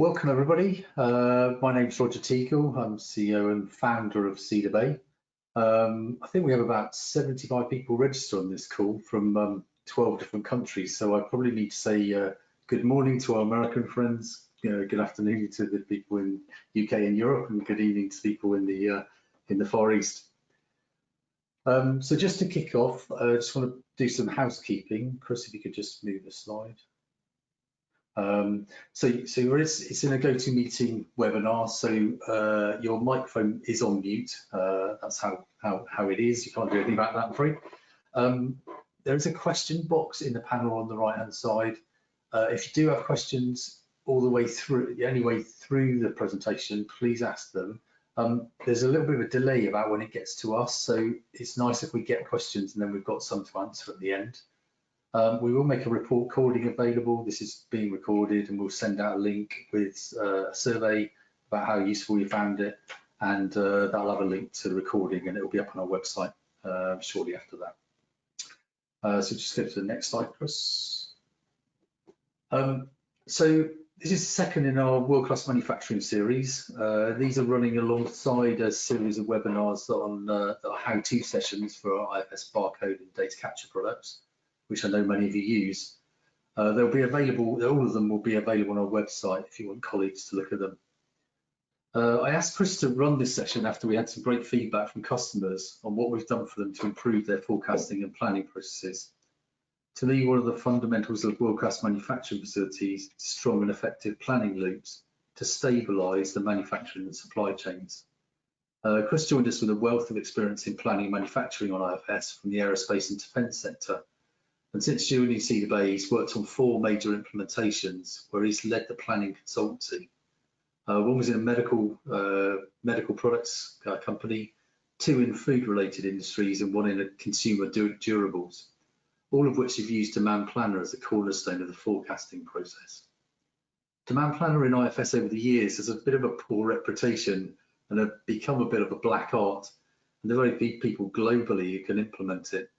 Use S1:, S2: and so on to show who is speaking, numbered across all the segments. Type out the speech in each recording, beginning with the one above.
S1: Welcome everybody. My name's Roger Teagle. I'm CEO and founder of Cedar Bay. I think we have about 75 people registered on this call from 12 different countries. So I probably need to say good morning to our American friends, good afternoon to the people in UK and Europe, and good evening to people in the Far East. So just to kick off, I just want to do some housekeeping. Chris, if you could just move the slide. So it's in a GoToMeeting webinar, so your microphone is on mute. That's how it is. You can't do anything about that, I'm afraid. There is a question box in the panel on the right hand side. If you do have questions all the way through, any way through the presentation, please ask them. There's a little bit of a delay about when it gets to us, so it's nice if we get questions and then we've got some to answer at the end. We will make a report recording available. This is being recorded, and we'll send out a link with a survey about how useful you found it, and that'll have a link to the recording, and it will be up on our website shortly after that. So just go to the next slide, Chris. So this is the second in our world-class manufacturing series. These are running alongside a series of webinars on how-to sessions for our IFS barcode and data capture products, which I know many of you use. They'll be available, all of them will be available on our website if you want colleagues to look at them. I asked Chris to run this session after we had some great feedback from customers on what we've done for them to improve their forecasting and planning processes. To me, one of the fundamentals of world-class manufacturing facilities is strong and effective planning loops to stabilise the manufacturing and supply chains. Chris joined us with a wealth of experience in planning and manufacturing on IFS from the aerospace and defence sector. And since joining Cedar Bay, he's worked on 4 major implementations where he's led the planning consultancy. One was in a medical products company, 2 in food-related industries, and 1 in a consumer durables, all of which have used Demand Planner as the cornerstone of the forecasting process. Demand Planner in IFS over the years has a bit of a poor reputation and have become a bit of a black art, and there are very few people globally who can implement it.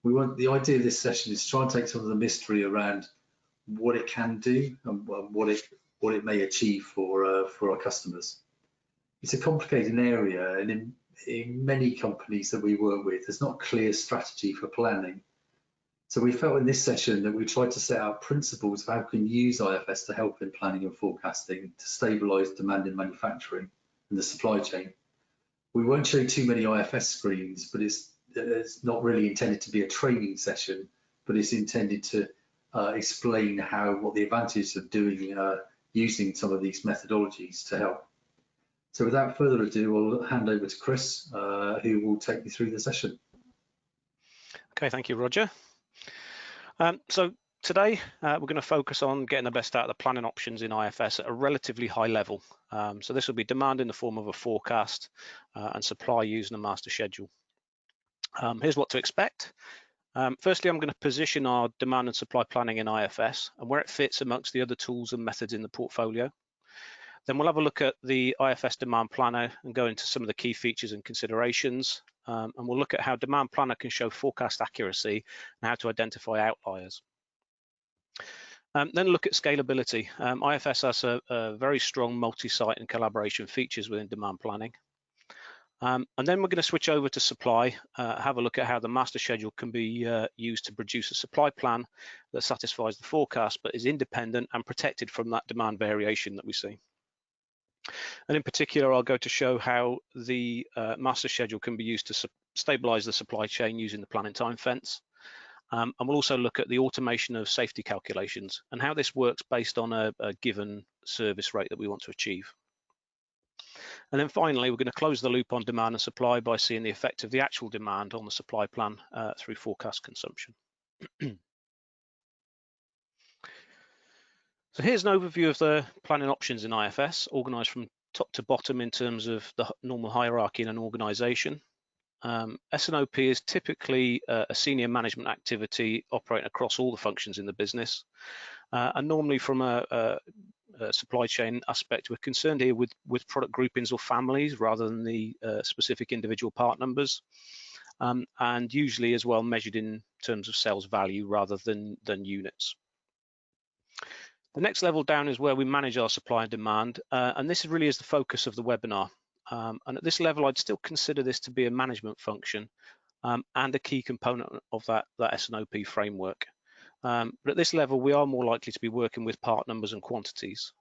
S1: The idea of this session is to try and take some of the mystery around what it can do and what it may achieve for our customers. It's a complicated area, and in many companies that we work with, there's not a clear strategy for planning. So we felt in this session that we tried to set out principles of how we can use IFS to help in planning and forecasting to stabilise demand in manufacturing and the supply chain. We won't show too many IFS screens, but it's not really intended to be a training session, but it's intended to explain what the advantages of doing using some of these methodologies to help. So without further ado, I'll hand over to Chris, who will take you through the session.
S2: Okay, thank you, Roger. So today we're going to focus on getting the best out of the planning options in IFS at a relatively high level. So this will be demand in the form of a forecast and supply using a master schedule. Here's what to expect. Firstly, I'm going to position our demand and supply planning in IFS and where it fits amongst the other tools and methods in the portfolio. Then we'll have a look at the IFS Demand Planner and go into some of the key features and considerations. And we'll look at how Demand Planner can show forecast accuracy and how to identify outliers. Then look at scalability. IFS has a very strong multi-site and collaboration features within demand planning. And then we're going to switch over to supply, have a look at how the master schedule can be used to produce a supply plan that satisfies the forecast but is independent and protected from that demand variation that we see. And in particular, I'll go to show how the master schedule can be used to stabilize the supply chain using the planning time fence. And we'll also look at the automation of safety calculations and how this works based on a given service rate that we want to achieve. And then finally, we're going to close the loop on demand and supply by seeing the effect of the actual demand on the supply plan through forecast consumption. So here's an overview of the planning options in IFS, organized from top to bottom in terms of the normal hierarchy in an organization. S&OP is typically a senior management activity operating across all the functions in the business. And normally from a supply chain aspect, we're concerned here with product groupings or families rather than the specific individual part numbers. And usually as well measured in terms of sales value rather than units. The next level down is where we manage our supply and demand, and this really is the focus of the webinar. And at this level, I'd still consider this to be a management function and a key component of that S&OP framework. But at this level, we are more likely to be working with part numbers and quantities.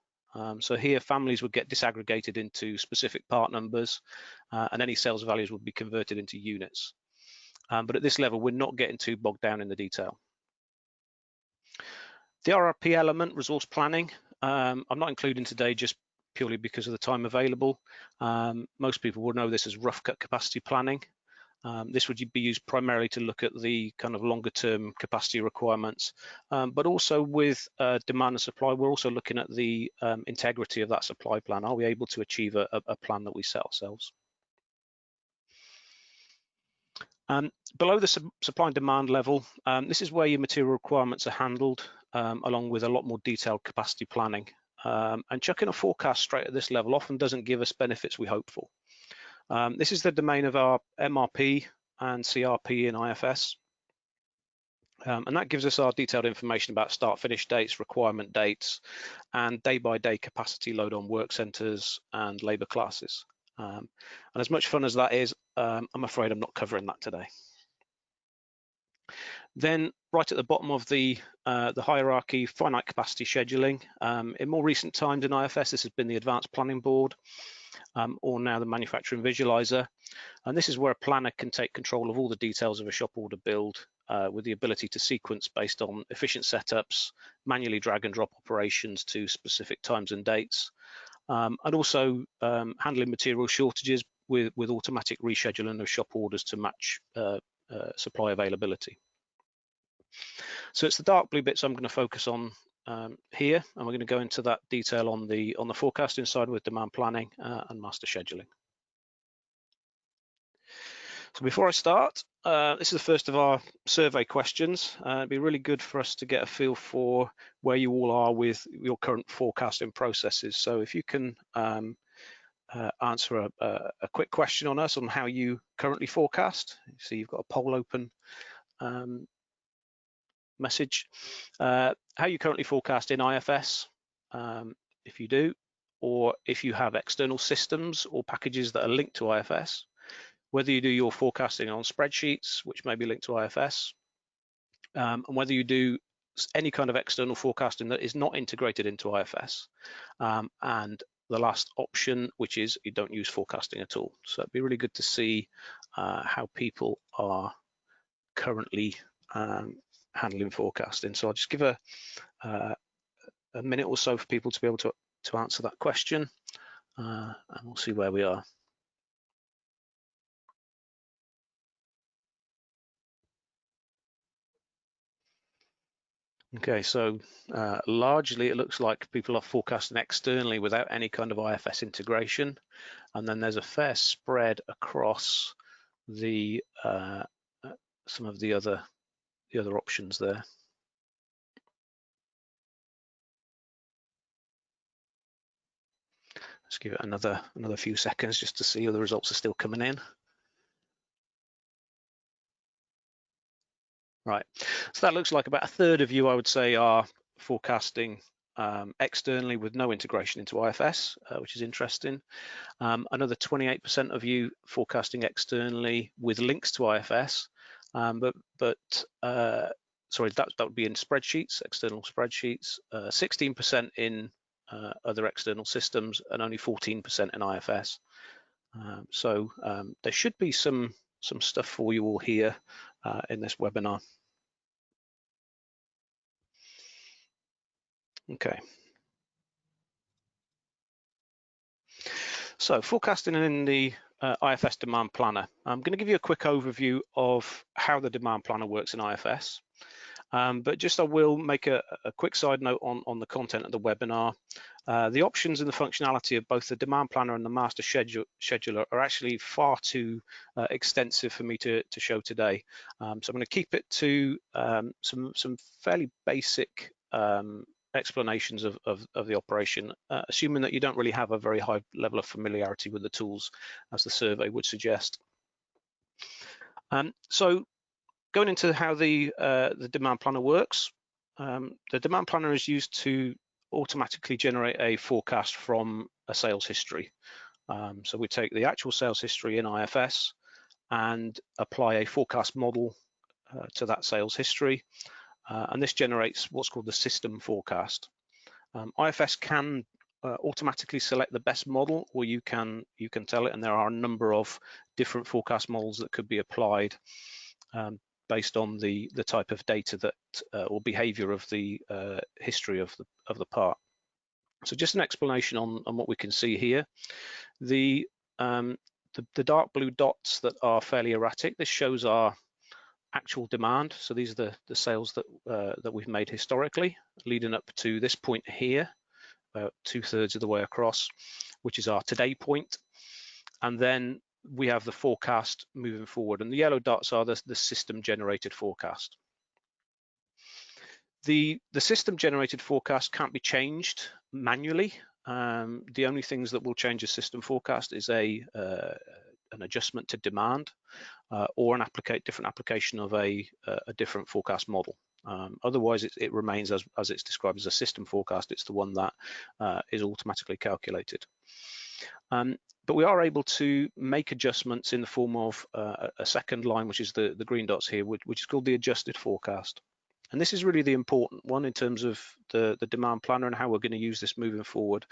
S2: So here, families would get disaggregated into specific part numbers, and any sales values would be converted into units. But at this level, we're not getting too bogged down in the detail. The RRP element, resource planning, I'm not including today just purely because of the time available. Most people will know this as rough cut capacity planning. This would be used primarily to look at the kind of longer term capacity requirements, but also with demand and supply, we're also looking at the integrity of that supply plan. Are we able to achieve a plan that we set ourselves? Below the supply and demand level, this is where your material requirements are handled, along with a lot more detailed capacity planning. And chucking a forecast straight at this level often doesn't give us benefits we hope for. This is the domain of our MRP and CRP in IFS. And that gives us our detailed information about start-finish dates, requirement dates, and day-by-day capacity load on work centres and labour classes. And as much fun as that is, I'm afraid I'm not covering that today. Then right at the bottom of the hierarchy, finite capacity scheduling. In more recent times in IFS, this has been the advanced planning board, or now the manufacturing visualizer. And this is where a planner can take control of all the details of a shop order build with the ability to sequence based on efficient setups, manually drag and drop operations to specific times and dates, and also handling material shortages with automatic rescheduling of shop orders to match supply availability. So it's the dark blue bits I'm going to focus on here, and we're going to go into that detail on the forecasting side with demand planning and master scheduling. So before I start, this is the first of our survey questions. It'd be really good for us to get a feel for where you all are with your current forecasting processes. So if you can answer a quick question on us on how you currently forecast. So you've got a poll open message. How you currently forecast in IFS, if you do, or if you have external systems or packages that are linked to IFS, whether you do your forecasting on spreadsheets, which may be linked to IFS, and whether you do any kind of external forecasting that is not integrated into IFS, and the last option, which is you don't use forecasting at all. So it'd be really good to see how people are currently handling forecasting. So I'll just give a minute or so for people to be able to answer that question, and we'll see where we are. Okay, so largely it looks like people are forecasting externally without any kind of IFS integration, and then there's a fair spread across the some of the other options there. Let's give it another few seconds just to see if the results are still coming in. Right, so that looks like about a third of you, I would say, are forecasting externally with no integration into IFS, which is interesting. Another 28% of you forecasting externally with links to IFS, but sorry, that would be in spreadsheets, external spreadsheets. 16% in other external systems, and only 14% in IFS. So there should be some stuff for you all here in this webinar. Okay. So forecasting in the IFS Demand Planner. I'm going to give you a quick overview of how the Demand Planner works in IFS. But just I will make a quick side note on the content of the webinar. The options and the functionality of both the Demand Planner and the Master Scheduler are actually far too extensive for me to show today. So I'm going to keep it to some fairly basic explanations of the operation, assuming that you don't really have a very high level of familiarity with the tools, as the survey would suggest. So going into how the Demand Planner works, the Demand Planner is used to automatically generate a forecast from a sales history. So we take the actual sales history in IFS and apply a forecast model to that sales history, and this generates what's called the system forecast. IFS can automatically select the best model, or you can tell it, and there are a number of different forecast models that could be applied based on the type of data that or behavior of the history of the part. So just an explanation on what we can see here. The dark blue dots that are fairly erratic, this shows our actual demand. So these are the sales that we've made historically, leading up to this point here, about 2/3 of the way across, which is our today point. And then we have the forecast moving forward, and the yellow dots are the system generated forecast. The system generated forecast can't be changed manually. The only things that will change a system forecast is an adjustment to demand or an different application of a different forecast model. Otherwise, it remains as it's described as a system forecast. It's the one that is automatically calculated. But we are able to make adjustments in the form of a second line, which is the green dots here, which is called the adjusted forecast. And this is really the important one in terms of the demand planner and how we're going to use this moving forward,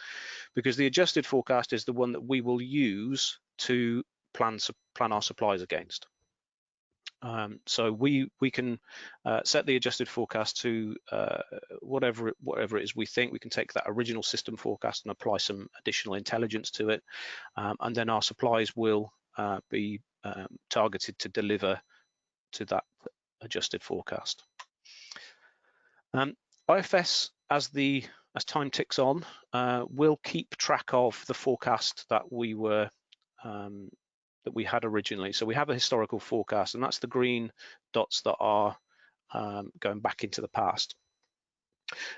S2: because the adjusted forecast is the one that we will use to plan our supplies against. So we can set the adjusted forecast to whatever it is we think. We can take that original system forecast and apply some additional intelligence to it, and then our supplies will be targeted to deliver to that adjusted forecast. IFS, as time ticks on, will keep track of the forecast that we had originally. So we have a historical forecast, and that's the green dots that are going back into the past.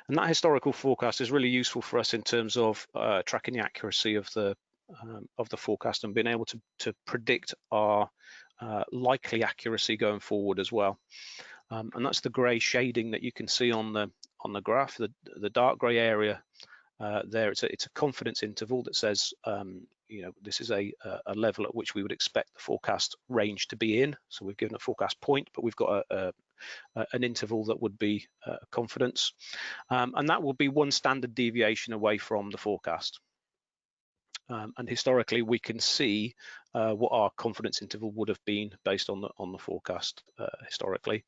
S2: And that historical forecast is really useful for us in terms of tracking the accuracy of the forecast and being able to predict our likely accuracy going forward as well. And that's the grey shading that you can see on the graph. The dark grey area there, it's a confidence interval that says this is a level at which we would expect the forecast range to be in. So we've given a forecast point, but we've got an interval that would be confidence, and that will be one standard deviation away from the forecast. And historically, we can see what our confidence interval would have been based on the forecast historically.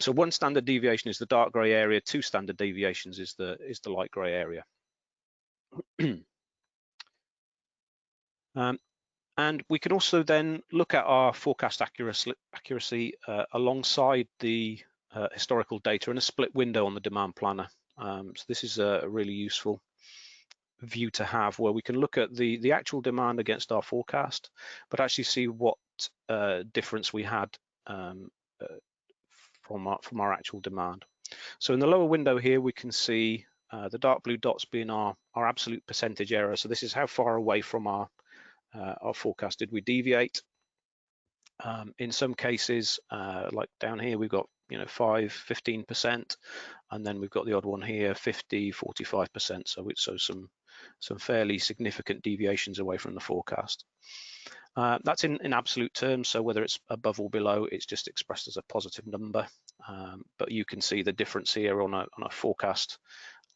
S2: So one standard deviation is the dark grey area. 2 standard deviations is the light grey area. And we can also then look at our forecast accuracy alongside the historical data in a split window on the demand planner. So this is a really useful view to have, where we can look at the actual demand against our forecast, but actually see what difference we had from our actual demand. So in the lower window here, we can see the dark blue dots being our absolute percentage error. So this is how far away from our forecast did we deviate. In some cases, like down here, we've got 5-15%, and then we've got the odd one here, 50-45%. So some fairly significant deviations away from the forecast. That's in absolute terms, so whether it's above or below, it's just expressed as a positive number. But you can see the difference here on a forecast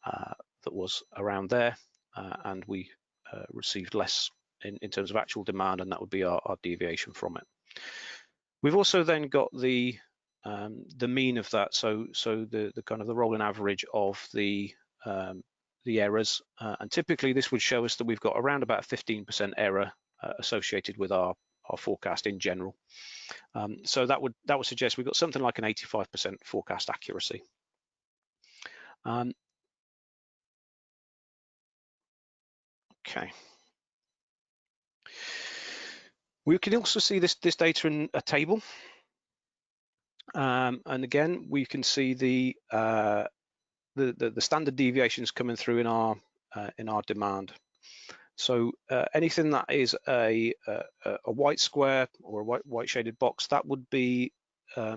S2: that was around there, and we received less in terms of actual demand, and that would be our deviation from it. We've also then got the mean of that, so the kind of the rolling average of the errors, and typically this would show us that we've got around about 15% error associated with our forecast in general. So that would suggest we've got something like an 85% forecast accuracy. Okay. We can also see this data in a table, and again we can see the standard deviations coming through in our demand. So anything that is a white square or a white shaded box, that would be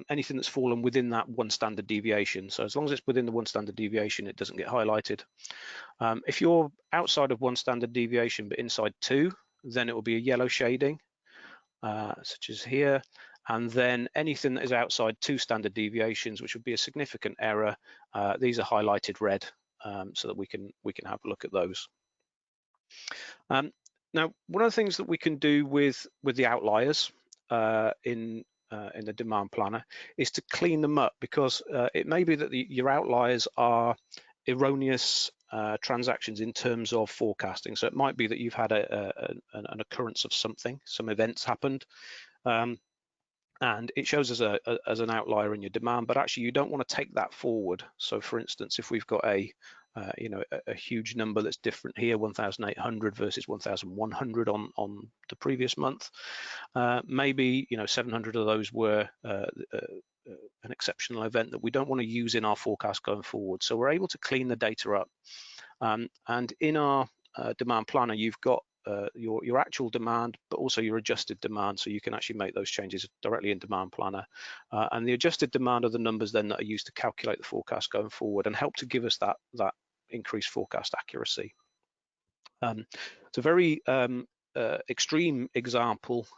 S2: anything that's fallen within that one standard deviation. So as long as it's within the one standard deviation, it doesn't get highlighted. If you're outside of one standard deviation but inside two, then it will be a yellow shading, such as here. And then anything that is outside two standard deviations, which would be a significant error, these are highlighted red, so that we can have a look at those. Now, one of the things that we can do with the outliers in the demand planner is to clean them up, because it may be that your outliers are erroneous transactions in terms of forecasting. So it might be that you've had an occurrence of something, some events happened, and it shows as an outlier in your demand, but actually you don't want to take that forward. So for instance, if we've got a huge number that's different here, 1,800 versus 1,100 on the previous month, maybe 700 of those were an exceptional event that we don't want to use in our forecast going forward. So we're able to clean the data up, and in our demand planner, you've got your actual demand, but also your adjusted demand, so you can actually make those changes directly in demand planner. And the adjusted demand are the numbers then that are used to calculate the forecast going forward and help to give us that increased forecast accuracy. It's a very extreme example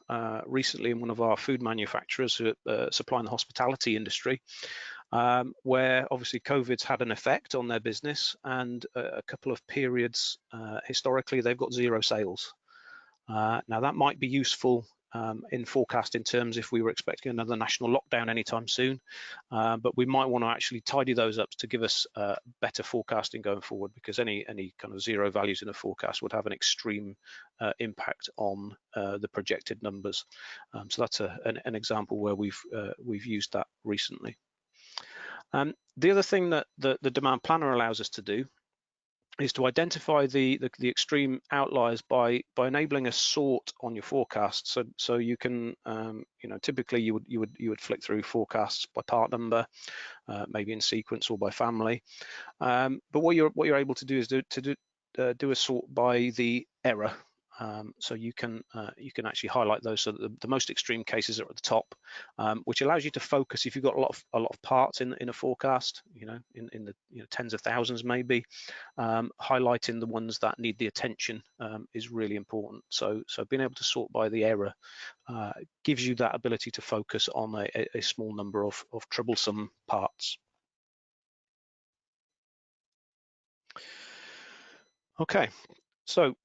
S2: recently in one of our food manufacturers who supplying the hospitality industry, where obviously COVID's had an effect on their business, and a couple of periods historically they've got zero sales. Now that might be useful in forecasting terms if we were expecting another national lockdown anytime soon, but we might want to actually tidy those up to give us better forecasting going forward, because any kind of zero values in a forecast would have an extreme impact on the projected numbers. So that's an example where we've used that recently. The other thing that the demand planner allows us to do is to identify the extreme outliers by enabling a sort on your forecast. So you can typically you would flick through forecasts by part number, maybe in sequence or by family. But what you're able to do is do a sort by the error. So you can actually highlight those so that the most extreme cases are at the top, which allows you to focus. If you've got a lot of parts in a forecast, in the tens of thousands maybe, highlighting the ones that need the attention is really important. So being able to sort by the error gives you that ability to focus on a small number of troublesome parts. Okay, so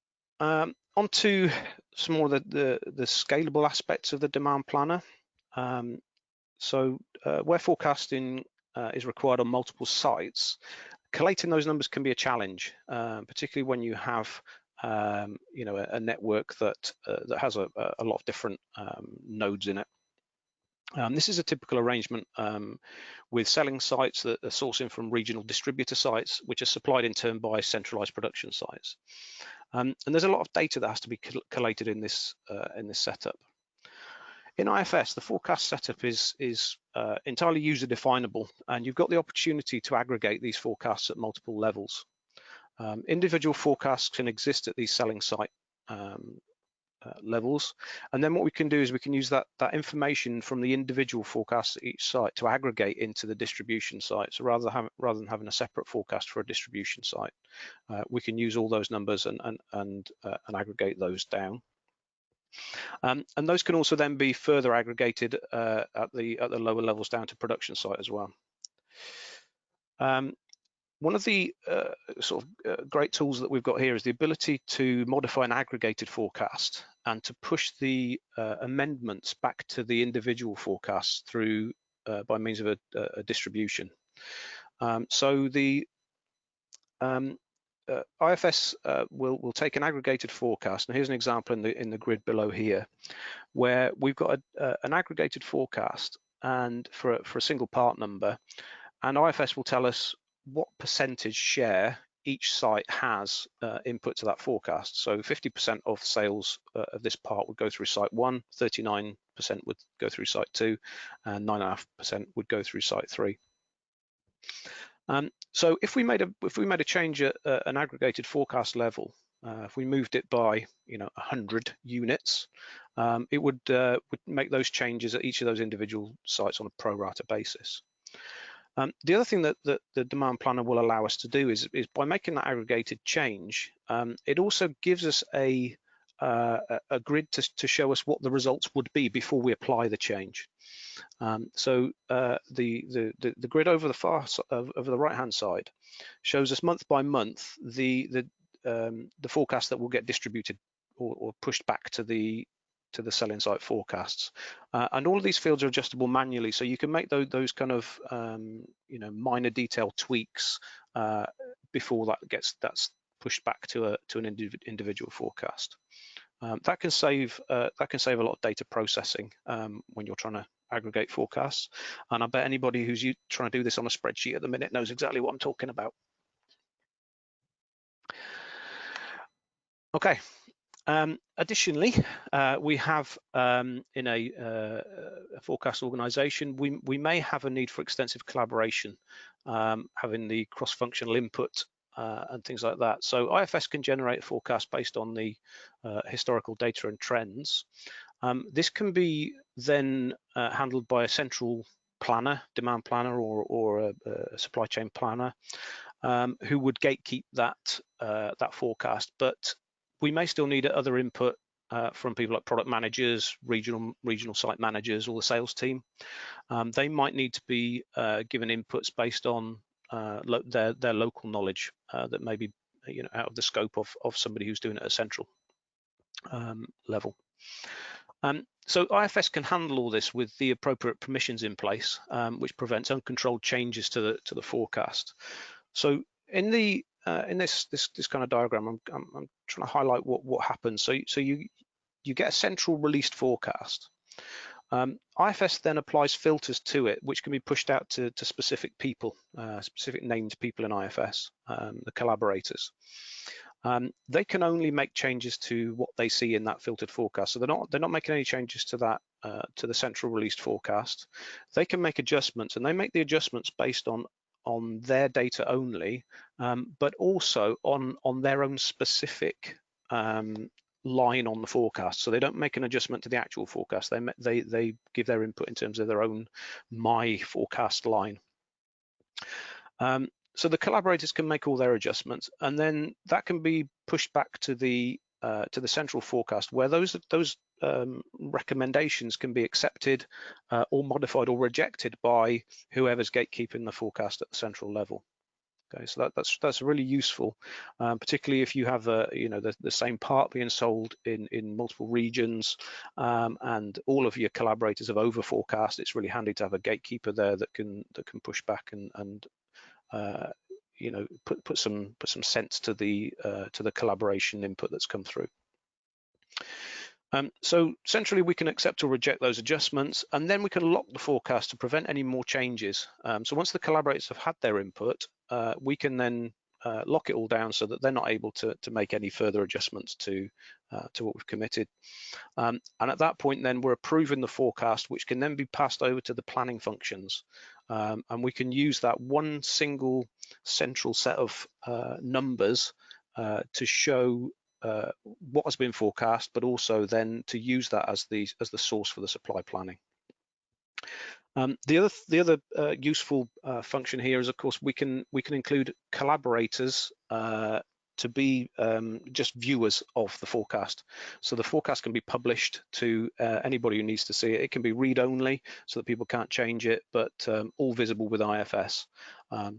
S2: on to some more of the scalable aspects of the demand planner. Where forecasting is required on multiple sites, collating those numbers can be a challenge, particularly when you have a network that has a lot of different nodes in it. This is a typical arrangement with selling sites that are sourcing from regional distributor sites, which are supplied in turn by centralized production sites. And there's a lot of data that has to be collated in this setup. In IFS, the forecast setup is entirely user definable, and you've got the opportunity to aggregate these forecasts at multiple levels. Individual forecasts can exist at these selling site levels, and then what we can do is we can use that information from the individual forecasts at each site to aggregate into the distribution site. So rather than having a separate forecast for a distribution site, we can use all those numbers and aggregate those down. And those can also then be further aggregated at the lower levels down to production site as well. One of the great tools that we've got here is the ability to modify an aggregated forecast and to push the amendments back to the individual forecasts through by means of a distribution. So the IFS will take an aggregated forecast, and here's an example in the grid below here, where we've got an aggregated forecast and for a single part number, and IFS will tell us what percentage share each site has input to that forecast. So 50% of sales of this part would go through site 1, 39% would go through site 2, and 9.5% would go through site 3. So if we made a change at an aggregated forecast level, if we moved it by 100 units, it would make those changes at each of those individual sites on a pro rata basis. The other thing that the demand planner will allow us to do is by making that aggregated change, it also gives us a grid to show us what the results would be before we apply the change. So the grid over the right hand side shows us month by month the forecast that will get distributed or pushed back to the selling site forecasts, and all of these fields are adjustable manually, so you can make those kind of minor detail tweaks before that's pushed back to an individual forecast. That can save a lot of data processing when you're trying to aggregate forecasts, and I bet anybody who's trying to do this on a spreadsheet at the minute knows exactly what I'm talking about. Okay. Additionally, we have in a forecast organization, we may have a need for extensive collaboration, having the cross-functional input and things like that. So IFS can generate a forecast based on the historical data and trends. This can be then handled by a central planner, demand planner, or a supply chain planner, who would gatekeep that forecast. But we may still need other input from people like product managers, regional site managers, or the sales team. They might need to be given inputs based on their local knowledge that may be out of the scope of somebody who's doing it at a central level. So IFS can handle all this with the appropriate permissions in place, which prevents uncontrolled changes to the forecast. So in this kind of diagram, I'm trying to highlight what happens. So you get a central released forecast. IFS then applies filters to it, which can be pushed out to specific people, specific named people in IFS, the collaborators. They can only make changes to what they see in that filtered forecast. So they're not making any changes to that to the central released forecast. They can make adjustments, and they make the adjustments based on their data only, but also on their own specific line on the forecast. So they don't make an adjustment to the actual forecast. They give their input in terms of their own my forecast line. So the collaborators can make all their adjustments, and then that can be pushed back to the central forecast, where those recommendations can be accepted or modified or rejected by whoever's gatekeeping the forecast at the central level. Okay, so that's really useful, particularly if you have the same part being sold in multiple regions, and all of your collaborators have over forecast. It's really handy to have a gatekeeper there that can push back and put some sense to the collaboration input that's come through. So centrally we can accept or reject those adjustments, and then we can lock the forecast to prevent any more changes. So once the collaborators have had their input, we can then lock it all down so that they're not able to make any further adjustments to what we've committed. And at that point then we're approving the forecast, which can then be passed over to the planning functions. And we can use that one single central set of numbers to show what has been forecast, but also then to use that as the source for the supply planning. The other useful function here is, of course, we can include collaborators to be just viewers of the forecast. So the forecast can be published to anybody who needs to see it. It can be read only so that people can't change it, but all visible with IFS.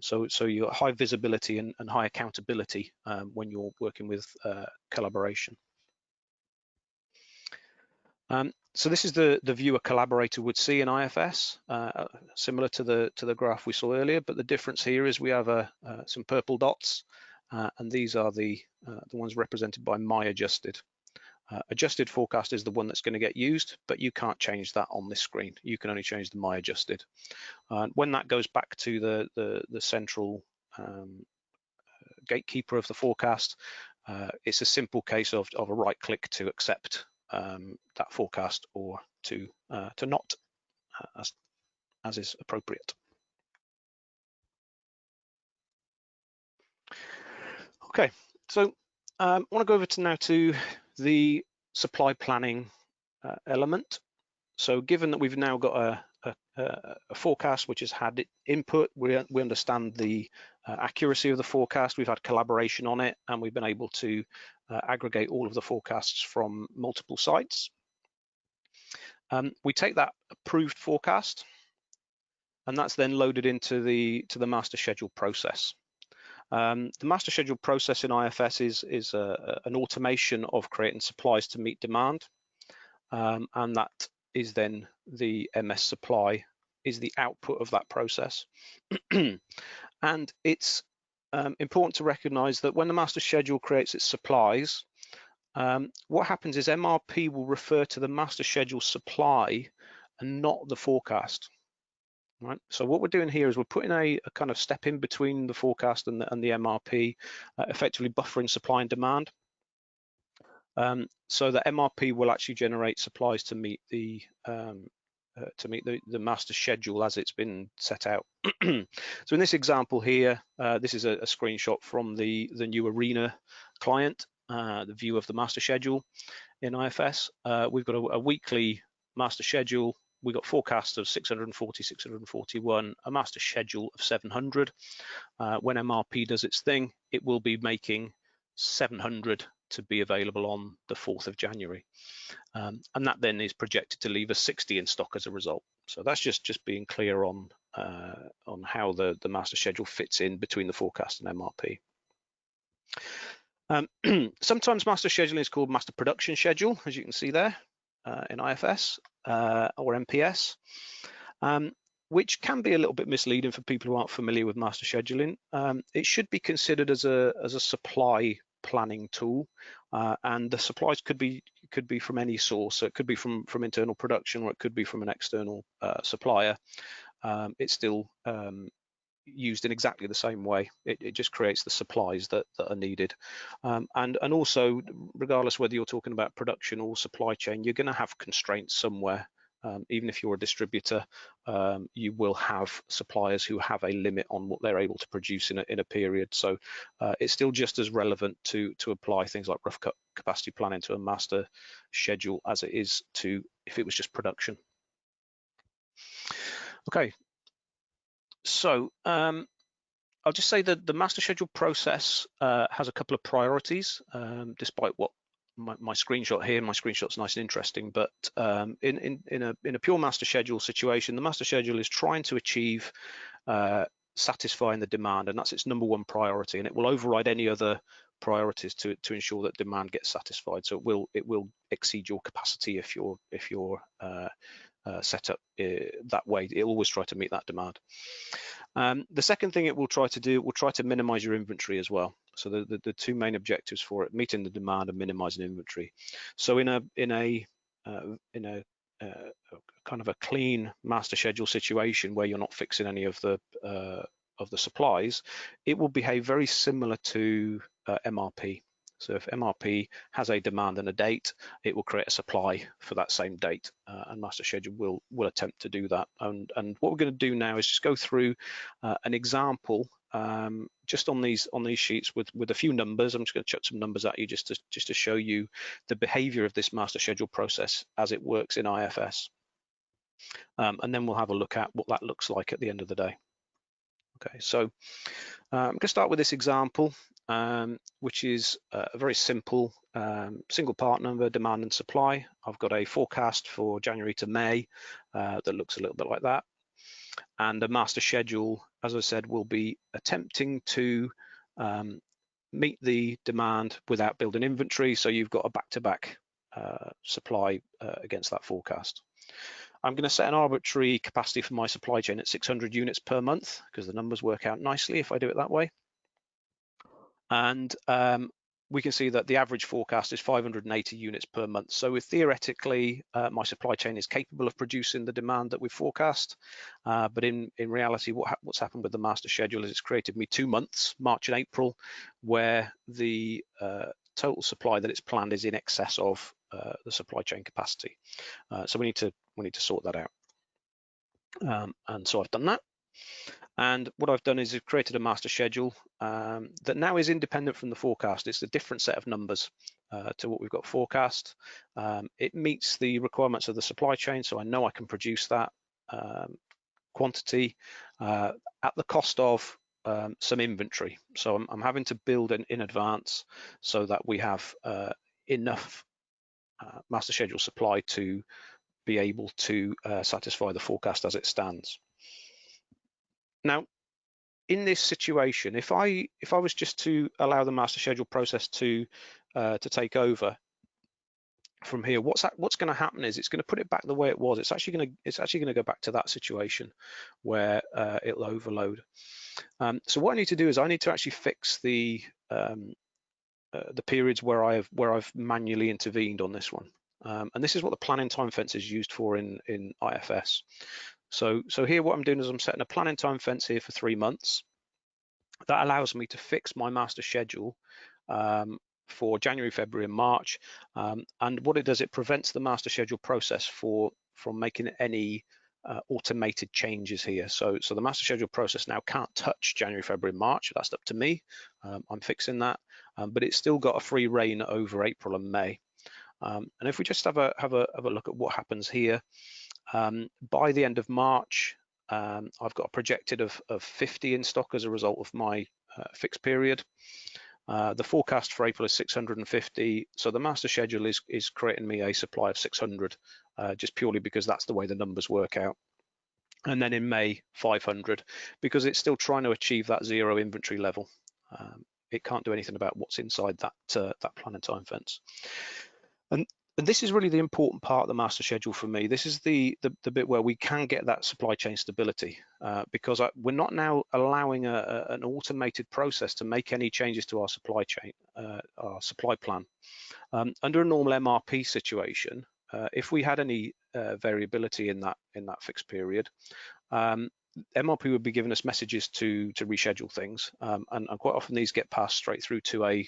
S2: So you got high visibility and high accountability when you're working with collaboration. So this is the view a collaborator would see in IFS, similar to the graph we saw earlier, but the difference here is we have some purple dots, and these are the ones represented by my adjusted. Adjusted forecast is the one that's going to get used, but you can't change that on this screen. You can only change the my adjusted. When that goes back to the central gatekeeper of the forecast, it's a simple case of a right click to accept that forecast, or to not, as is appropriate. Okay, so I want to go over now to the supply planning element. So given that we've now got a forecast which has had input, we understand the accuracy of the forecast, we've had collaboration on it, and we've been able to aggregate all of the forecasts from multiple sites. We take that approved forecast, and that's then loaded into the master schedule process. The master schedule process in IFS is an automation of creating supplies to meet demand, and that is then the MS supply is the output of that process. And it's important to recognize that when the master schedule creates its supplies, what happens is MRP will refer to the master schedule supply and not the forecast. Right. So what we're doing here is we're putting a kind of step in between the forecast and the MRP, effectively buffering supply and demand. So that MRP will actually generate supplies to meet the master schedule as it's been set out. So in this example here, this is a screenshot from the new Arena client, the view of the master schedule in IFS. We've got a weekly master schedule. We got forecasts of 640, 641, a master schedule of 700. When MRP does its thing, it will be making 700 to be available on the 4th of January. And that then is projected to leave us 60 in stock as a result. So that's just being clear on how the master schedule fits in between the forecast and MRP. Sometimes master scheduling is called master production schedule, as you can see there in IFS or MPS, which can be a little bit misleading for people who aren't familiar with master scheduling. It should be considered as a supply planning tool, and the supplies could be from any source. So it could be from internal production, or it could be from an external supplier. It's still used in exactly the same way. It just creates the supplies that are needed, and also, regardless whether you're talking about production or supply chain, you're going to have constraints somewhere. Even if you're a distributor, you will have suppliers who have a limit on what they're able to produce in a period. So it's still just as relevant to apply things like rough capacity planning to a master schedule as it is to if it was just production. Okay, so I'll just say that the master schedule process has a couple of priorities, despite what my screenshot here, my screenshot's nice and interesting, but in a pure master schedule situation, the master schedule is trying to achieve satisfying the demand, and that's its #1 priority, and it will override any other priorities to ensure that demand gets satisfied. So it will exceed your capacity if you're set up that way. It'll always try to meet that demand. The second thing it will try to do, it will try to minimize your inventory as well. So the two main objectives for it: meeting the demand and minimizing inventory. So in a kind of a clean master schedule situation where you're not fixing any of the supplies, it will behave very similar to MRP. So if MRP has a demand and a date, it will create a supply for that same date, and master schedule will attempt to do that. And what we're going to do now is just go through an example just on these sheets with a few numbers. I'm just going to chuck some numbers at you just to show you the behavior of this master schedule process as it works in IFS. And then we'll have a look at what that looks like at the end of the day. Okay, so I'm going to start with this example, which is a very simple single part number, demand and supply. I've got a forecast for January to May that looks a little bit like that. And the master schedule, as I said, will be attempting to meet the demand without building inventory. So you've got a back-to-back supply against that forecast. I'm going to set an arbitrary capacity for my supply chain at 600 units per month because the numbers work out nicely if I do it that way. And we can see that the average forecast is 580 units per month. So theoretically, my supply chain is capable of producing the demand that we forecast. But in reality, what's happened with the master schedule is it's created me 2 months, March and April, where the total supply that it's planned is in excess of the supply chain capacity. So we need to sort that out. And so I've done that. And what I've done is I've created a master schedule that now is independent from the forecast. It's a different set of numbers to what we've got forecast. It meets the requirements of the supply chain, so I know I can produce that quantity at the cost of some inventory. So I'm having to build in advance so that we have enough master schedule supply to be able to satisfy the forecast as it stands. Now, in this situation, if I was just to allow the master schedule process to take over from here, what's going to happen is it's going to put it back the way it was. It's actually going to go back to that situation where it'll overload. So what I need to do is I need to actually fix the periods where I've manually intervened on this one. And this is what the planning time fence is used for in IFS. So here what I'm doing is I'm setting a planning time fence here for 3 months. That allows me to fix my master schedule for January, February, and March. And what it does, it prevents the master schedule process from making any automated changes here. So the master schedule process now can't touch January, February, March. That's up to me. I'm fixing that, but it's still got a free reign over April and May. And if we just have a look at what happens here, by the end of March, I've got a projected of 50 in stock as a result of my fixed period. The forecast for April is 650, so the master schedule is creating me a supply of 600, just purely because that's the way the numbers work out. And then in May, 500, because it's still trying to achieve that zero inventory level. It can't do anything about what's inside that planning time fence. And this is really the important part of the master schedule for me. This is the bit where we can get that supply chain stability, because we're not now allowing an automated process to make any changes to our supply chain, our supply plan. Under a normal MRP situation, if we had any variability in that fixed period, MRP would be giving us messages to reschedule things, and quite often these get passed straight through to a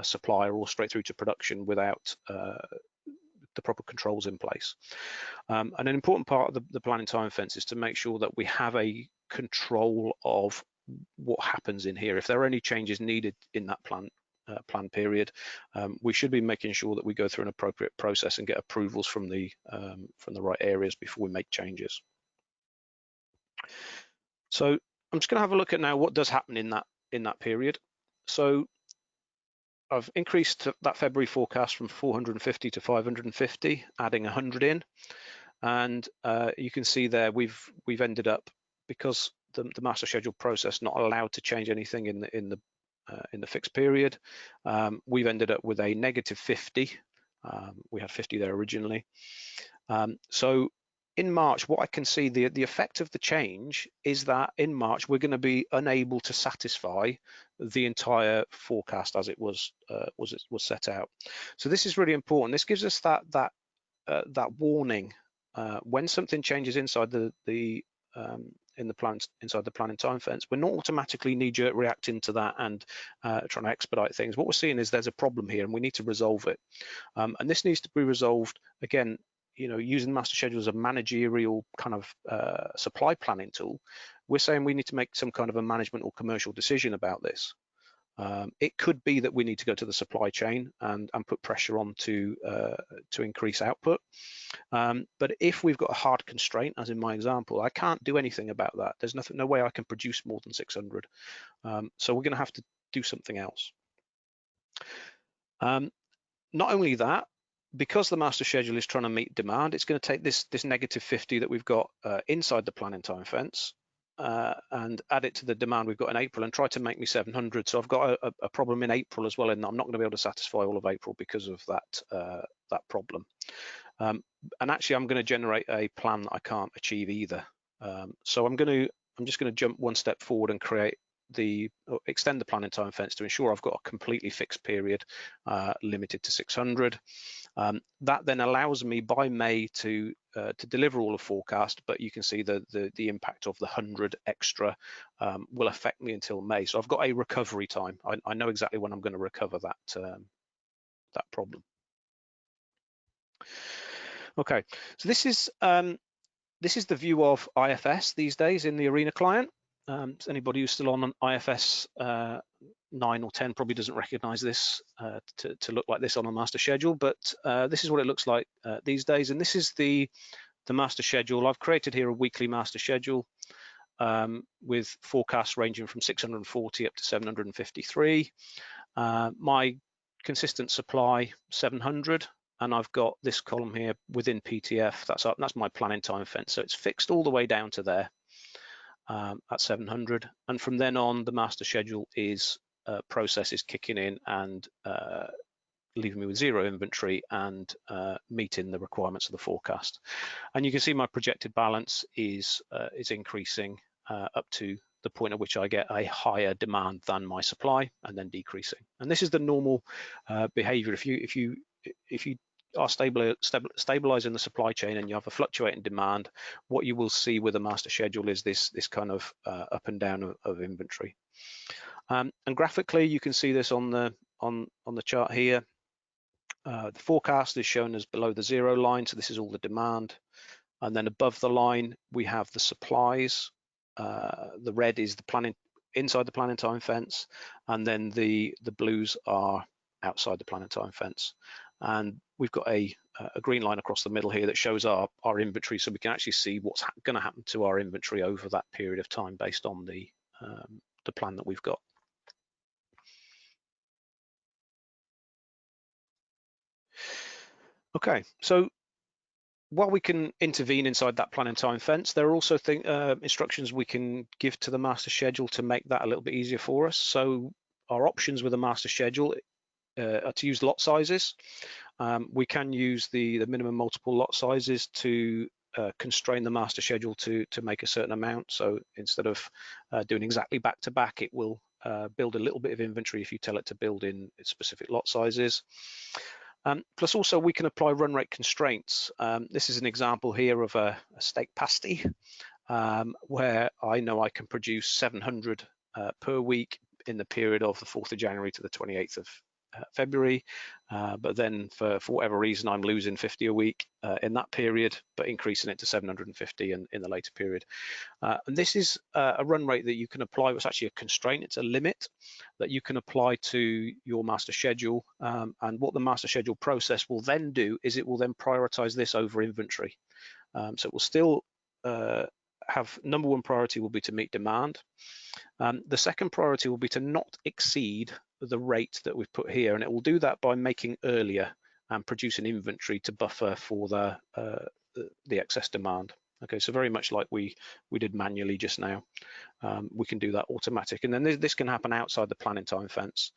S2: supplier or straight through to production without the proper controls in place. And an important part of the planning time fence is to make sure that we have a control of what happens in here. If there are any changes needed in that plan period, we should be making sure that we go through an appropriate process and get approvals from the right areas before we make changes. So I'm just going to have a look at now what does happen in that period. So I've increased that February forecast from 450 to 550, adding 100 in, and you can see there we've ended up, because the master schedule process not allowed to change anything in the fixed period. We've ended up with a negative 50. We had 50 there originally. So in March, what I can see, the effect of the change is that in March we're going to be unable to satisfy the entire forecast as it was set out. So this is really important. This gives us that warning when something changes inside in the plans inside the planning time fence. We're not automatically knee-jerk reacting to that and trying to expedite things. What we're seeing is there's a problem here and we need to resolve it. And this needs to be resolved, again, using master schedule as a managerial kind of supply planning tool. We're saying we need to make some kind of a management or commercial decision about this. It could be that we need to go to the supply chain and put pressure on to increase output. But if we've got a hard constraint, as in my example, I can't do anything about that. There's no way I can produce more than 600. So we're going to have to do something else. Not only that, because the master schedule is trying to meet demand, it's going to take this negative 50 that we've got inside the planning time fence and add it to the demand we've got in April and try to make me 700. So I've got a problem in April as well, and I'm not going to be able to satisfy all of April because of that problem. And actually, I'm going to generate a plan that I can't achieve either. So I'm just going to jump one step forward and extend the planning time fence to ensure I've got a completely fixed period limited to 600. That then allows me by May to deliver all of forecast, but you can see the impact of the 100 extra will affect me until May. So I've got a recovery time. I know exactly when I'm going to recover that problem. Okay, so this is the view of IFS these days in the Arena client. Anybody who's still on an IFS 9 or 10 probably doesn't recognize this to look like this on a master schedule, but this is what it looks like these days. And this is the master schedule. I've created here a weekly master schedule with forecasts ranging from 640 up to 753. My consistent supply 700, and I've got this column here within PTF. That's my planning time fence. So it's fixed all the way down to there at 700, and from then on the master schedule is process is kicking in and leaving me with zero inventory and meeting the requirements of the forecast. And you can see my projected balance is increasing up to the point at which I get a higher demand than my supply, and then decreasing. And this is the normal behavior. If you are stabilizing the supply chain and you have a fluctuating demand, what you will see with a master schedule is this kind of up and down of inventory. And graphically, you can see this on the chart here. The forecast is shown as below the zero line, so this is all the demand. And then above the line, we have the supplies. The red is the planning inside the planning time fence, and then the blues are outside the planning time fence. And we've got a green line across the middle here that shows our inventory, so we can actually see what's going to happen to our inventory over that period of time based on the plan that we've got. Okay, so while we can intervene inside that planning time fence, there are also instructions we can give to the master schedule to make that a little bit easier for us. So our options with a master schedule are to use lot sizes. We can use the minimum multiple lot sizes to constrain the master schedule to make a certain amount. So instead of doing exactly back to back, it will build a little bit of inventory if you tell it to build in specific lot sizes. Plus also we can apply run rate constraints. This is an example here of a steak pasty where I know I can produce 700 per week in the period of the 4th of January to the 28th of February, but then for whatever reason I'm losing 50 a week in that period, but increasing it to 750 in the later period. And this is a run rate that you can apply. It's actually a constraint, it's a limit that you can apply to your master schedule, and what the master schedule process will then do is it will then prioritize this over inventory. So it will still have number one priority will be to meet demand. The second priority will be to not exceed the rate that we've put here, and it will do that by making earlier and producing inventory to buffer for the excess demand. Okay, so very much like we did manually just now, we can do that automatic, and then this can happen outside the planning time fence,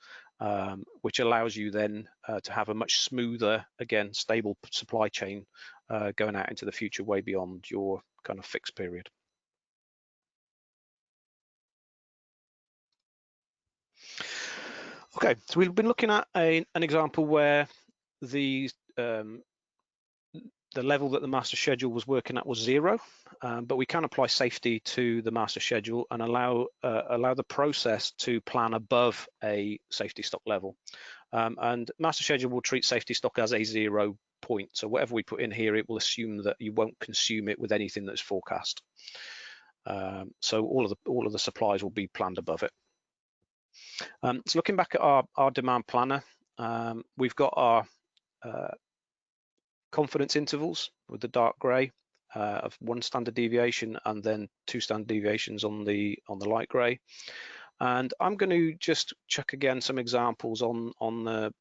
S2: which allows you then to have a much smoother, again, stable supply chain going out into the future, way beyond your kind of fixed period. Okay, so we've been looking at an example where the level that the master schedule was working at was 0, but we can apply safety to the master schedule and allow the process to plan above a safety stock level. And master schedule will treat safety stock as a 0 point. So whatever we put in here, it will assume that you won't consume it with anything that's forecast. So all of the supplies will be planned above it. So looking back at our demand planner, we've got our confidence intervals with the dark grey of 1 standard deviation and then 2 standard deviations on the light grey. And I'm going to just chuck again some examples on the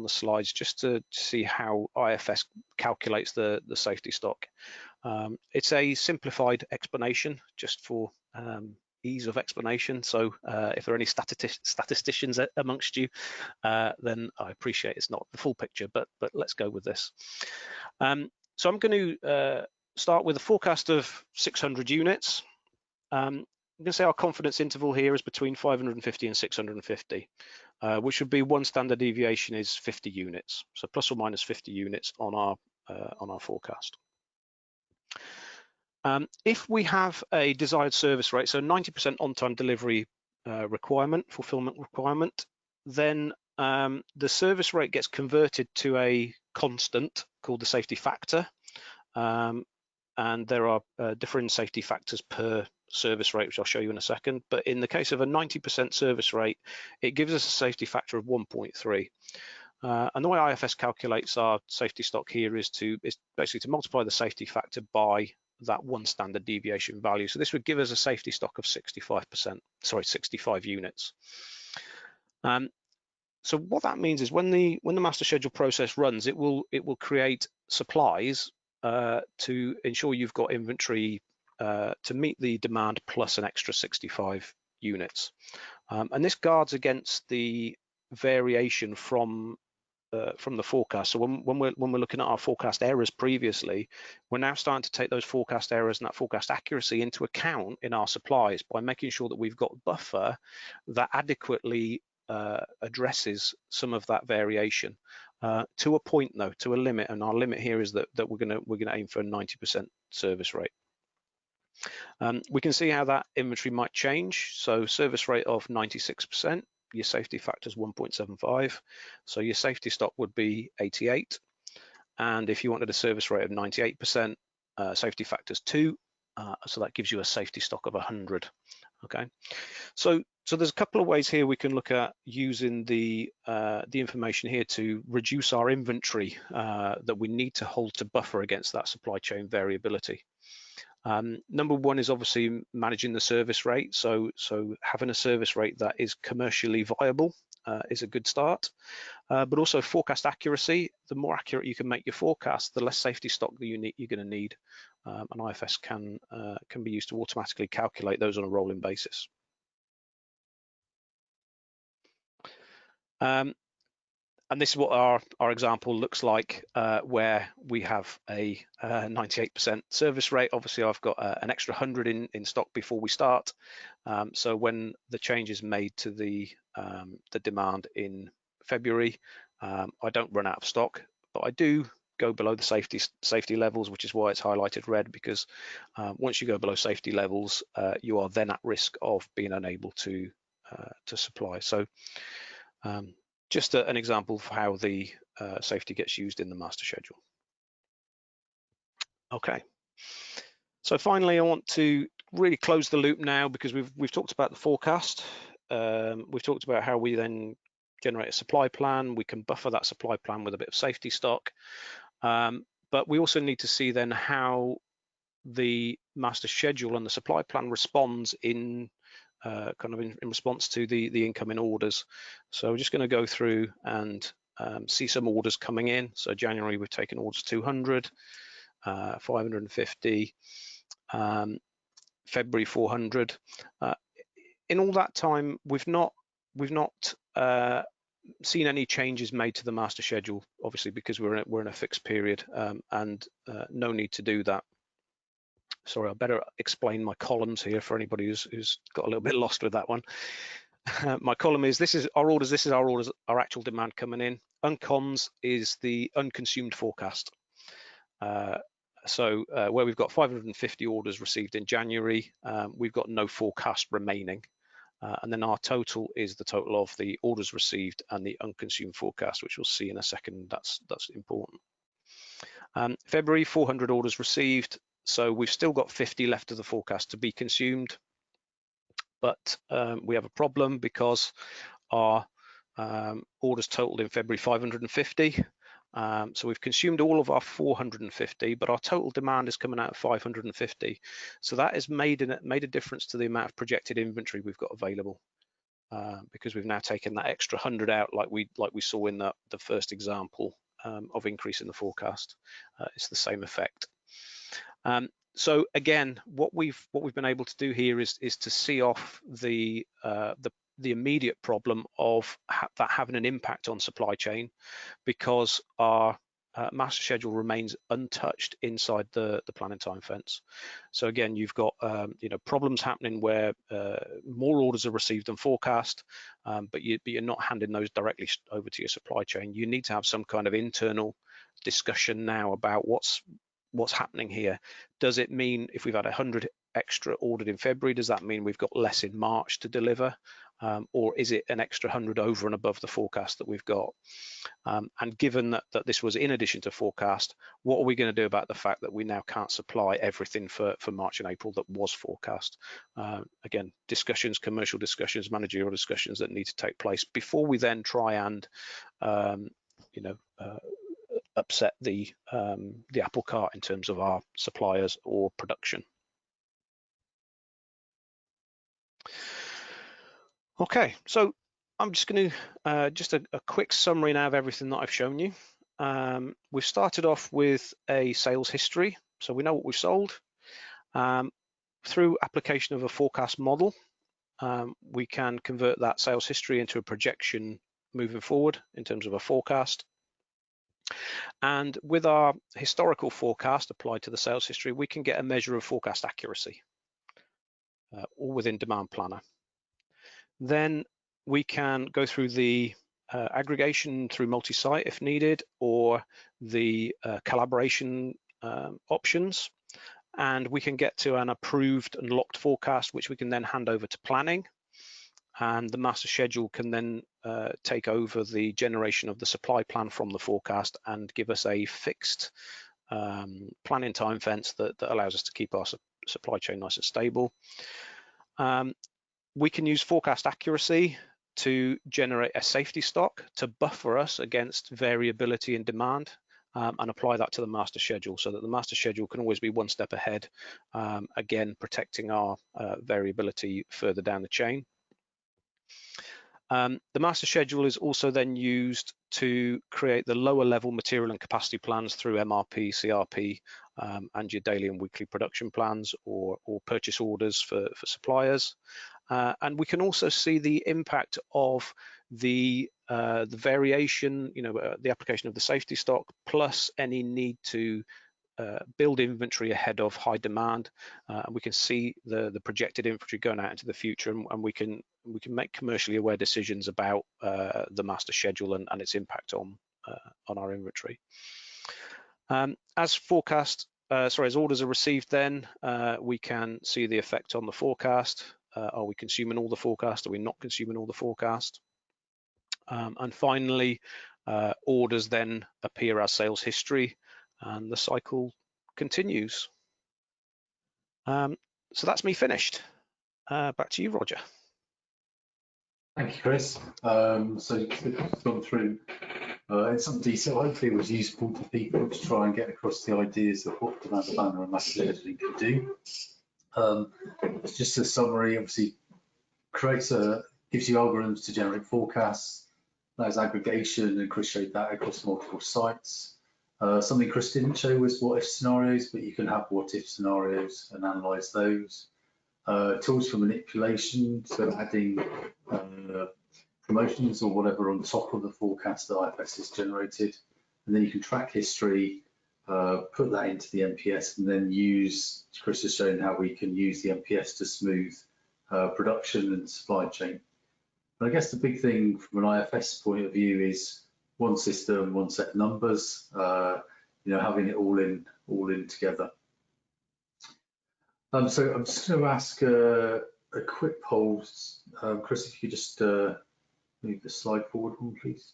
S2: slides just to see how IFS calculates the safety stock. It's a simplified explanation just for ease of explanation. So if there are any statisticians amongst you, then I appreciate it's not the full picture, but let's go with this. So I'm going to start with a forecast of 600 units. I'm going to say our confidence interval here is between 550 and 650, which would be 1 standard deviation is 50 units. So plus or minus 50 units on our forecast. If we have a desired service rate, so 90% on-time delivery fulfillment requirement, then the service rate gets converted to a constant called the safety factor, and there are different safety factors per service rate, which I'll show you in a second. But in the case of a 90% service rate, it gives us a safety factor of 1.3. And the way IFS calculates our safety stock here is basically to multiply the safety factor by that one standard deviation value. So this would give us a safety stock of 65 units. So what that means is when the master schedule process runs, it will create supplies to ensure you've got inventory to meet the demand plus an extra 65 units. And this guards against the variation from the forecast. So when we're looking at our forecast errors previously, we're now starting to take those forecast errors and that forecast accuracy into account in our supplies by making sure that we've got buffer that adequately addresses some of that variation to a point, though, to a limit. And our limit here is that we're gonna aim for a 90% service rate. We can see how that inventory might change. So service rate of 96%. Your safety factor is 1.75, so your safety stock would be 88. And if you wanted a service rate of 98%, safety factor is 2, so that gives you a safety stock of 100. Okay, so there's a couple of ways here we can look at using the information here to reduce our inventory that we need to hold to buffer against that supply chain variability. Number one is obviously managing the service rate. So having a service rate that is commercially viable is a good start. But also forecast accuracy. The more accurate you can make your forecast, the less safety stock that you're going to need. And IFS can be used to automatically calculate those on a rolling basis. And this is what our example looks like, where we have a 98% service rate. Obviously, I've got an extra 100 in stock before we start. So when the change is made to the demand in February, I don't run out of stock, but I do go below the safety levels, which is why it's highlighted red, because once you go below safety levels, you are then at risk of being unable to supply. So just an example of how the safety gets used in the master schedule. Okay, so finally, I want to really close the loop now, because we've talked about the forecast. We've talked about how we then generate a supply plan. We can buffer that supply plan with a bit of safety stock, but we also need to see then how the master schedule and the supply plan responds in response to the incoming orders. So we're just going to go through and see some orders coming in. So January, we've taken orders 200, 550, February 400. In all that time, we've not seen any changes made to the master schedule, obviously, because we're in a fixed period, and no need to do that. Sorry, I better explain my columns here for anybody who's got a little bit lost with that one. My column is, this is our orders, our actual demand coming in. Uncoms is the unconsumed forecast. So where we've got 550 orders received in January, we've got no forecast remaining. And then our total is the total of the orders received and the unconsumed forecast, which we'll see in a second. That's important. February, 400 orders received. So we've still got 50 left of the forecast to be consumed, but we have a problem because our orders totaled in February 550. So we've consumed all of our 450, but our total demand is coming out of 550. So that has made a difference to the amount of projected inventory we've got available, because we've now taken that extra 100 out, like we saw in the first example of increase in the forecast. It's the same effect. So again, what we've been able to do here is to see off the immediate problem of that having an impact on supply chain, because our master schedule remains untouched inside the planning time fence. So again, you've got problems happening where more orders are received than forecast, but you're not handing those directly over to your supply chain. You need to have some kind of internal discussion now about what's happening here. Does it mean if we've had 100 extra ordered in February, does that mean we've got less in March to deliver? or is it an extra 100 over and above the forecast that we've got? And given that this was in addition to forecast, what are we going to do about the fact that we now can't supply everything for March and April that was forecast? Again, discussions, commercial discussions, managerial discussions that need to take place before we then try and upset the apple cart in terms of our suppliers or production. Okay, so I'm just going to just a quick summary now of everything that I've shown you. We've started off with a sales history, so we know what we've sold. Through application of a forecast model, we can convert that sales history into a projection moving forward in terms of a forecast. And with our historical forecast applied to the sales history, we can get a measure of forecast accuracy, all within Demand Planner. Then we can go through the aggregation through multi-site if needed, or the collaboration options, and we can get to an approved and locked forecast, which we can then hand over to planning, and the master schedule can then take over the generation of the supply plan from the forecast and give us a fixed planning time fence that allows us to keep our supply chain nice and stable. We can use forecast accuracy to generate a safety stock to buffer us against variability in demand, and apply that to the master schedule so that the master schedule can always be one step ahead, again protecting our variability further down the chain. The master schedule is also then used to create the lower level material and capacity plans through MRP, CRP, and your daily and weekly production plans or purchase orders for suppliers. And we can also see the impact of the variation, the application of the safety stock, plus any need to build inventory ahead of high demand. And we can see the projected inventory going out into the future, and we can make commercially aware decisions about the master schedule and its impact on our inventory. As orders are received, then we can see the effect on the forecast. Are we consuming all the forecast? Are we not consuming all the forecast? And finally, orders then appear as sales history, and the cycle continues. So that's me finished. Back to you, Roger.
S1: Thank you, Chris. So you've gone through in some detail. Hopefully it was useful to people to try and get across the ideas of what Demand Planner and master scheduling can do. It's just a summary. Obviously, gives you algorithms to generate forecasts. There's aggregation, and Chris showed that across multiple sites. Something Chris didn't show was what if scenarios, but you can have what if scenarios and analyze those. Tools for manipulation, so adding promotions or whatever on top of the forecast that IFS has generated, and then you can track history, put that into the MPS, and then use, Chris has shown how we can use the MPS to smooth production and supply chain. And I guess the big thing from an IFS point of view is one system, one set of numbers, having it all in together. So I'm just going to ask a quick poll. Chris, if you could just move the slide forward one, please.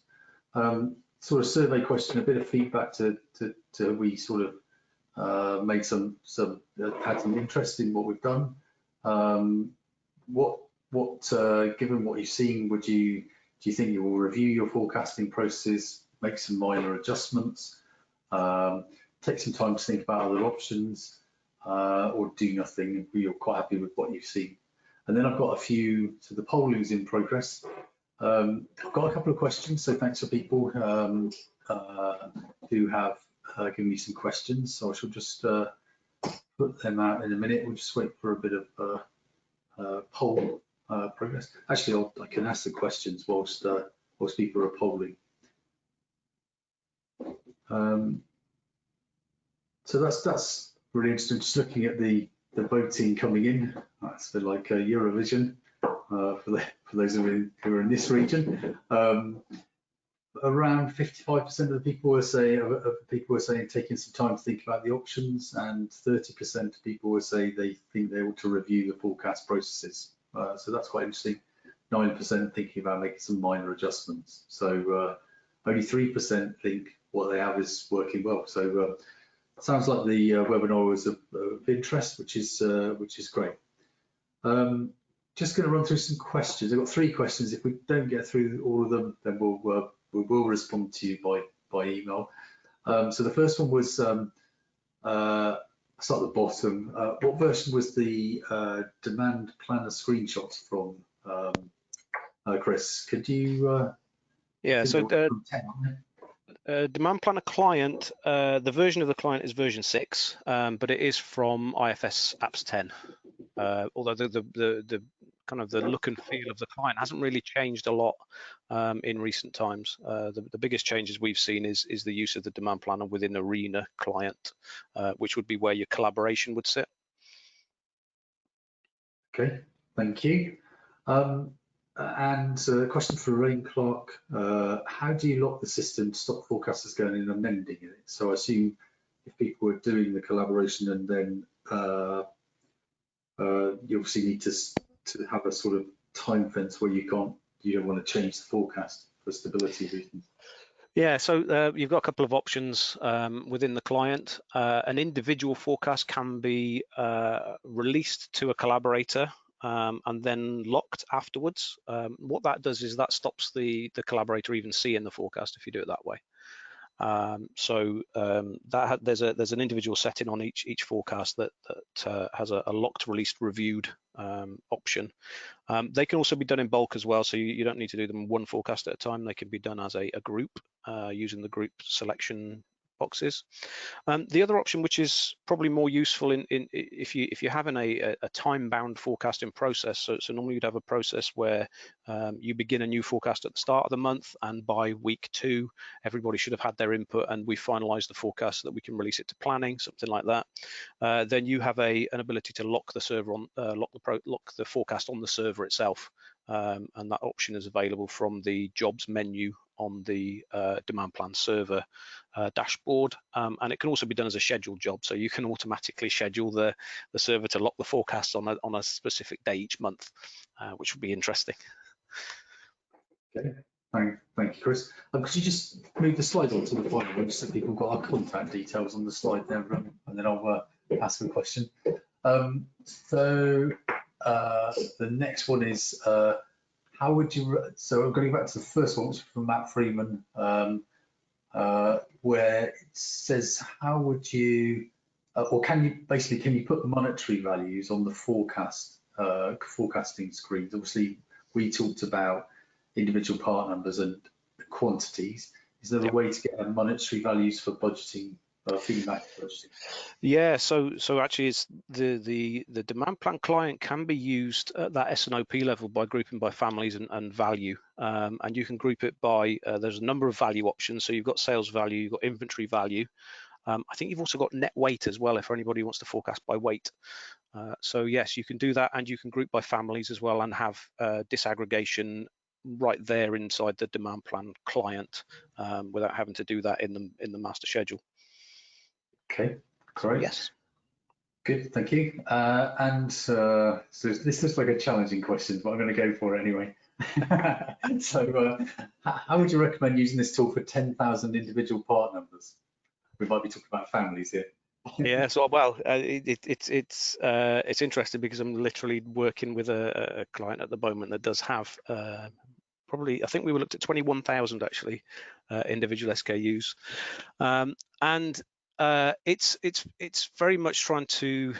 S1: Sort of survey question, a bit of feedback to we sort of made had some interest in what we've done. Given what you've seen, do you think you will review your forecasting processes, make some minor adjustments, take some time to think about other options, or do nothing? You're quite happy with what you've seen? And then I've got a few, so the polling's in progress. I've got a couple of questions, so thanks for people who have given me some questions. So I shall just put them out in a minute. We'll just wait for a bit of poll progress. Actually, I can ask the questions whilst people are polling. So that's really interesting. Just looking at the voting coming in. That's a bit like Eurovision for those who are in this region. Around 55% of the people were saying taking some time to think about the options, and 30% of people were saying they think they ought to review the forecast processes. So that's quite interesting. 9% thinking about making some minor adjustments. So only 3% think what they have is working well. So sounds like the webinar was of interest, which is great. Just going to run through some questions. I've got 3 questions. If we don't get through all of them, then we will respond to you by email. So the first one was, start at the bottom. What version was the demand planner screenshots from, Chris? Could you?
S2: Yeah, so Demand Planner client, the version of the client is version 6, but it is from IFS Apps 10. Although the kind of the look and feel of the client hasn't really changed a lot in recent times. The biggest changes we've seen is the use of the Demand Planner within Arena client, which would be where your collaboration would sit.
S1: Okay, thank you. And a question for Rain Clark. How do you lock the system to stop forecasters going in and amending it? So I assume if people are doing the collaboration and then you obviously need to have a sort of time fence where you don't want to change the forecast for stability reasons.
S2: Yeah, so you've got a couple of options within the client. An individual forecast can be released to a collaborator and then locked afterwards. What that does is that stops the collaborator even seeing the forecast if you do it that way. There's an individual setting on each forecast that has a locked, released, reviewed option. They can also be done in bulk as well, so you don't need to do them one forecast at a time. They can be done as a group using the group selection boxes. The other option, which is probably more useful if you're having a time-bound forecasting process, so normally you'd have a process where you begin a new forecast at the start of the month, and by week 2 everybody should have had their input and we finalize the forecast so that we can release it to planning, something like that. Then you have an ability to lock the server on lock the forecast on the server itself, and that option is available from the jobs menu on the demand plan server dashboard, and it can also be done as a scheduled job, so you can automatically schedule the server to lock the forecast on a specific day each month, which would be interesting.
S1: Okay, thank you, Chris. Could you just move the slide on to the final one, just so people got our contact details on the slide there, and then I'll ask a question. So the next one is, how would you, so going back to the first one, which is from Matt Freeman, where it says, how would you, or can you put monetary values on the forecasting screens? Obviously, we talked about individual part numbers and quantities. Is there a way to get monetary values for budgeting, feedback budgeting?
S2: Yeah, so actually it's the demand plan client can be used at that S&OP level by grouping by families and value, and you can group it by there's a number of value options. So you've got sales value, you've got inventory value. I think you've also got net weight as well if anybody wants to forecast by weight. So yes, you can do that, and you can group by families as well and have disaggregation right there inside the demand plan client without having to do that in the master schedule.
S1: Okay, great.
S2: Yes.
S1: Good, thank you. And so this is like a challenging question, but I'm going to go for it anyway. So how would you recommend using this tool for 10,000 individual part numbers? We might be talking about families here.
S2: Yeah, so well, it's interesting because I'm literally working with a client at the moment that does have probably, I think we were looked at 21,000 actually individual SKUs, and it's very much trying to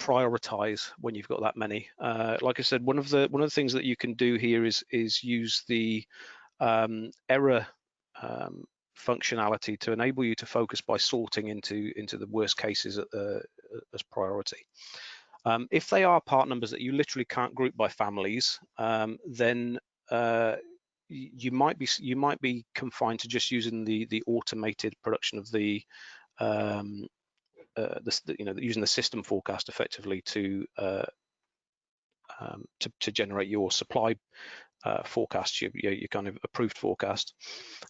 S2: prioritize when you've got that many. Like I said, one of the things that you can do here is use the error functionality to enable you to focus by sorting into the worst cases as priority. If they are part numbers that you literally can't group by families, then you might be confined to just using the automated production of using the system forecast effectively to generate your supply forecasts, your kind of approved forecast,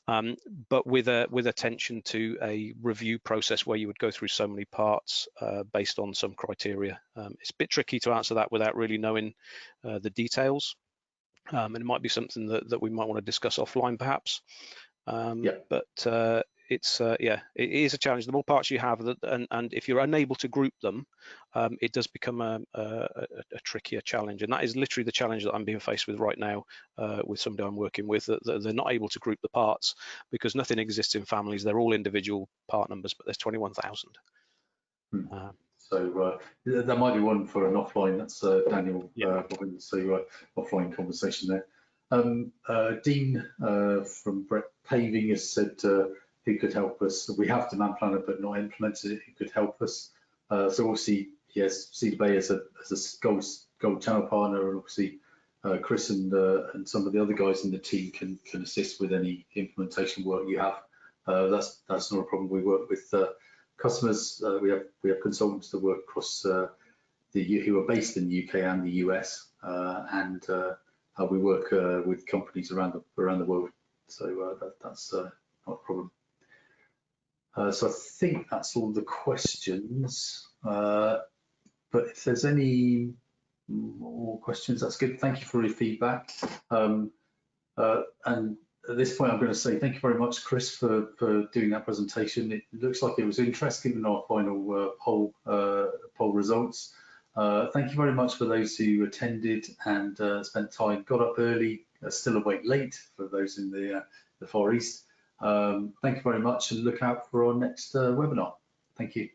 S2: but with attention to a review process where you would go through so many parts based on some criteria. It's a bit tricky to answer that without really knowing the details, and it might be something that we might want to discuss offline perhaps. But it's yeah, it is a challenge. The more parts you have, and if you're unable to group them, it does become a trickier challenge. And that is literally the challenge that I'm being faced with right now with somebody I'm working with, that they're not able to group the parts because nothing exists in families. They're all individual part numbers, but there's 21,000.
S1: So that might be one for an offline. That's Daniel Robbins, so offline conversation there. Dean from Brett Paving has said he could help us. We have Demand Planner but not implemented it. He could help us. So obviously, yes, Cedar Bay as a gold channel partner, and obviously Chris and some of the other guys in the team can assist with any implementation work you have. That's not a problem. We work with customers. We have consultants that work across who are based in the UK and the US, and we work with companies around the world. So that's not a problem. So I think that's all the questions. But if there's any more questions, that's good. Thank you for your feedback. And at this point, I'm going to say thank you very much, Chris, for doing that presentation. It looks like it was interesting in our final poll results. Thank you very much for those who attended and spent time, got up early, still awake late for those in the Far East. Thank you very much, and look out for our next webinar. Thank you.